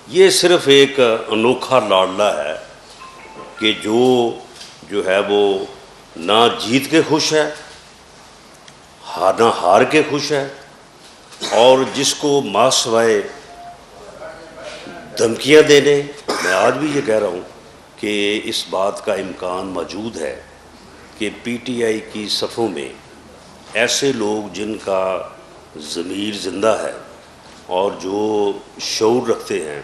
ये सिर्फ एक अनोखा लाडला है कि जो है वो ना जीत के खुश है, ना हार के खुश है, और जिसको मासवाए धमकियां देने, मैं आज भी ये कह रहा हूँ कि इस बात का इम्कान मौजूद है कि पीटीआई की सफ़ों में ऐसे लोग जिनका ज़मीर ज़िंदा है और जो शऊर रखते हैं,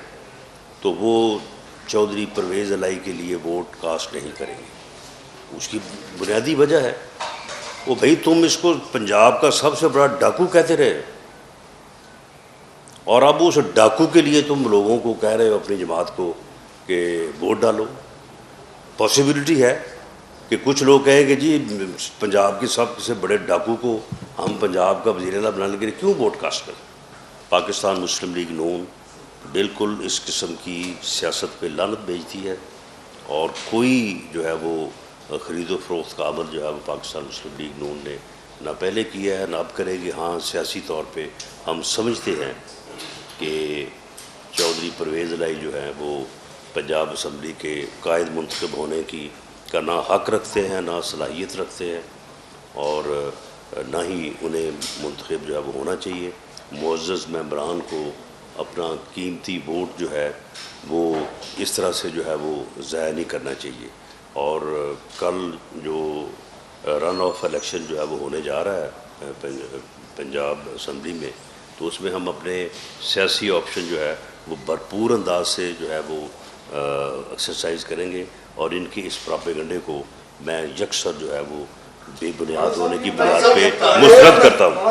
तो वो चौधरी परवेज़ इलाही के लिए वोट कास्ट नहीं करेंगे। उसकी बुनियादी वजह है वो, भाई तुम इसको पंजाब का सबसे बड़ा डाकू कहते रहे, और अब उस डाकू के लिए तुम लोगों को कह रहे हो, अपनी जमात को, कि वोट डालो। पॉसिबिलिटी है कि कुछ लोग कहें कि जी पंजाब के सबसे बड़े डाकू को हम पंजाब का वज़ीर आला बनाने के लिए क्यों वोट कास्ट करें। पाकिस्तान मुस्लिम लीग नून बिल्कुल इस किस्म की सियासत पे लानत भेजती है, और कोई जो है वो ख़रीदो फरोख्त का अमल जो है वो पाकिस्तान मुस्लिम लीग नून ने ना पहले किया है ना अब करेगी। हाँ, सियासी तौर पे हम समझते हैं कि चौधरी परवेज़ इलाही जो है वो पंजाब असम्बली के कायद मुंतखब होने का ना हक़ रखते हैं, ना सलाहियत रखते हैं, और ना ही उन्हें मुंतखब जो है वो होना चाहिए। मुअज़्ज़ज़ मेंबरान को अपना कीमती वोट जो है वो इस तरह से जो है वो ज़ाया नहीं करना चाहिए। और कल जो रन ऑफ इलेक्शन जो है वो होने जा रहा है पंजाब असम्बली में, तो उसमें हम अपने सियासी ऑप्शन जो है वो भरपूर अंदाज से जो है वो एक्सरसाइज करेंगे, और इनकी इस प्रोपेगेंडे को मैं यकसर जो है वो बेबुनियाद होने की बुनियाद पे मुस्तरद करता हूँ।